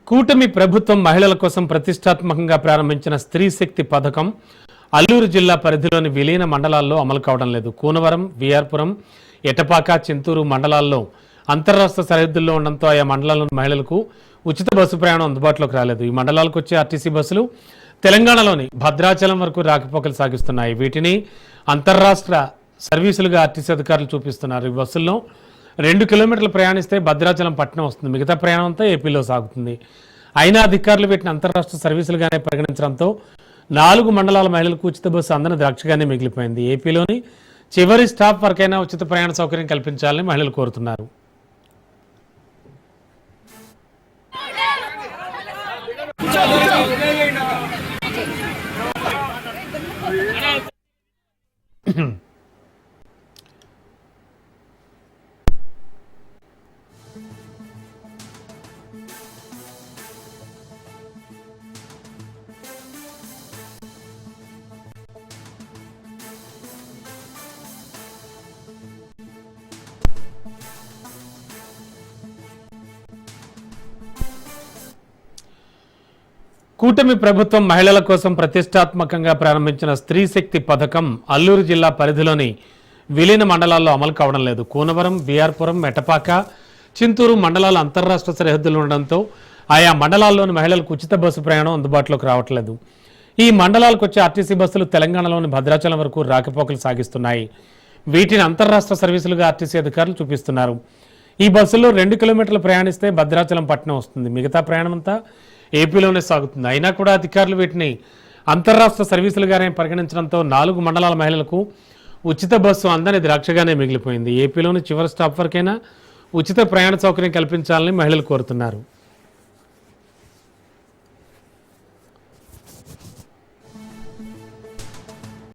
కూటమి ప్రభుత్వం మహిళల కోసం ప్రతిష్టాత్మకంగా ప్రారంభించిన స్త్రీ శక్తి పథకం అల్లూరు జిల్లా పరిధిలోని విలీన మండలాల్లో అమలు కావడం లేదు. కూనవరం, విఆర్పురం, ఎటపాక, చింతూరు మండలాల్లో అంతర్రాష్ట్ర సరిహద్దుల్లో ఉండడంతో ఆయా మండలాల్లోని మహిళలకు ఉచిత బస్సు ప్రయాణం అందుబాటులోకి రాలేదు. ఈ మండలాలకు వచ్చే ఆర్టీసీ బస్సులు తెలంగాణలోని భద్రాచలం వరకు రాకపోకలు సాగిస్తున్నాయి. వీటిని అంతర్రాష్ట్ర సర్వీసులుగా ఆర్టీసీ అధికారులు చూపిస్తున్నారు. ఈ బస్సుల్లో 2 కిలోమీటర్లు ప్రయాణిస్తే భద్రాచలం పట్టణం వస్తుంది. మిగతా ప్రయాణం అంతా ఏపీలో సాగుతుంది. అయినా అధికారులు వీటిని అంతర్రాష్ట్ర సర్వీసులుగానే పరిగణించడంతో 4 మండలాల మహిళలకు ఉచిత బస్సు అందని ద్రాక్షగానే మిగిలిపోయింది. ఏపీలోని చివరి స్టాప్ వరకైనా ఉచిత ప్రయాణ సౌకర్యం కల్పించాలని మహిళలు కోరుతున్నారు. కూటమి ప్రభుత్వం మహిళల కోసం ప్రతిష్టాత్మకంగా ప్రారంభించిన స్త్రీ శక్తి పథకం అల్లూరు జిల్లా పరిధిలోని విలీన మండలాల్లో అమలు కావడం లేదు. కూనవరం, విఆర్పురం, ఎటపాక, చింతూరు మండలాల అంతర్రాష్ట్ర సరిహద్దులు ఉండడంతో ఆయా మండలాల్లోని మహిళలకు ఉచిత బస్సు ప్రయాణం అందుబాటులోకి రావట్లేదు. ఈ మండలాలకు వచ్చే ఆర్టీసీ బస్సులు తెలంగాణలోని భద్రాచలం వరకు రాకపోకలు సాగిస్తున్నాయి. వీటిని అంతర్రాష్ట్ర సర్వీసులుగా ఆర్టీసీ అధికారులు చూపిస్తున్నారు. ఈ బస్సుల్లో 2 కిలోమీటర్లు ప్రయాణిస్తే భద్రాచలం పట్టణం వస్తుంది. మిగతా ప్రయాణం అంతా ఏపీలోనే సాగుతుంది. అయినా కూడా అధికారులు వీటిని అంతర్రాష్ట్ర సర్వీసులుగానే పరిగణించడంతో 4 మండలాల మహిళలకు ఉచిత బస్సు అందని ద్రాక్షగానే మిగిలిపోయింది. ఏపీలోని చివరి స్టాప్ వరకైనా ఉచిత ప్రయాణ సౌకర్యం కల్పించాలని మహిళలు కోరుతున్నారు.